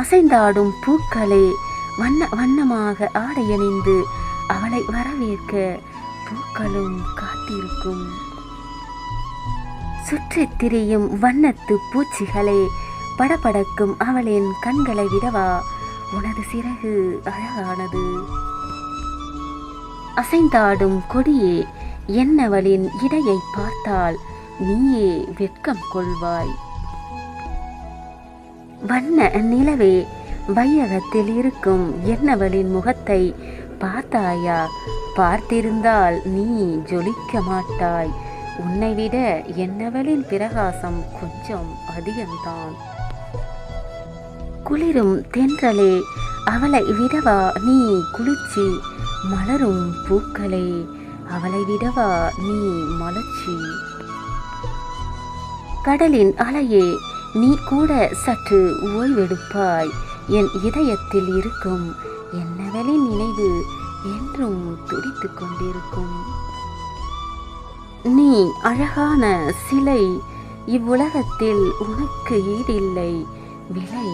அசைந்தாடும் பூக்களே, வண்ண வண்ணமாக ஆடையணிந்து அவளை வரவேற்க பூக்களும் காத்திருக்கும். சுற்றித் திரியும் வண்ணத்து பூச்சிகளே, படபடக்கும் அவளின் கண்களை விடவா உனது சிறகு அழகானது. அசைந்தாடும் கொடியே, என்னவளின் இடையை பார்த்தால் நீயே வெட்கம் கொள்வாய். வண்ண நிலவே, வையகத்தில் இருக்கும் என்னவளின் முகத்தை பார்த்தாயா? பார்த்திருந்தால் நீ ஜொலிக்க மாட்டாய். உன்னை விட என்னவளின் பிரகாசம் கொஞ்சம் அதிகம்தான். குளிரும் தென்றலே, அவளை விடவா நீ குளிர்ச்சி. மலரும் பூக்களே, அவளை விடவா நீ மலர்ச்சி. கடலின் அலையே, நீ கூட சற்று ஓய்வெடுப்பாய். என் இதயத்தில் இருக்கும் என்னவளின் நினைவு என்றும் துடித்துக் கொண்டிருக்கும். நீ அழகான சிலை, இவ்வுலகத்தில் உனக்கு ஈடில்லை விலை.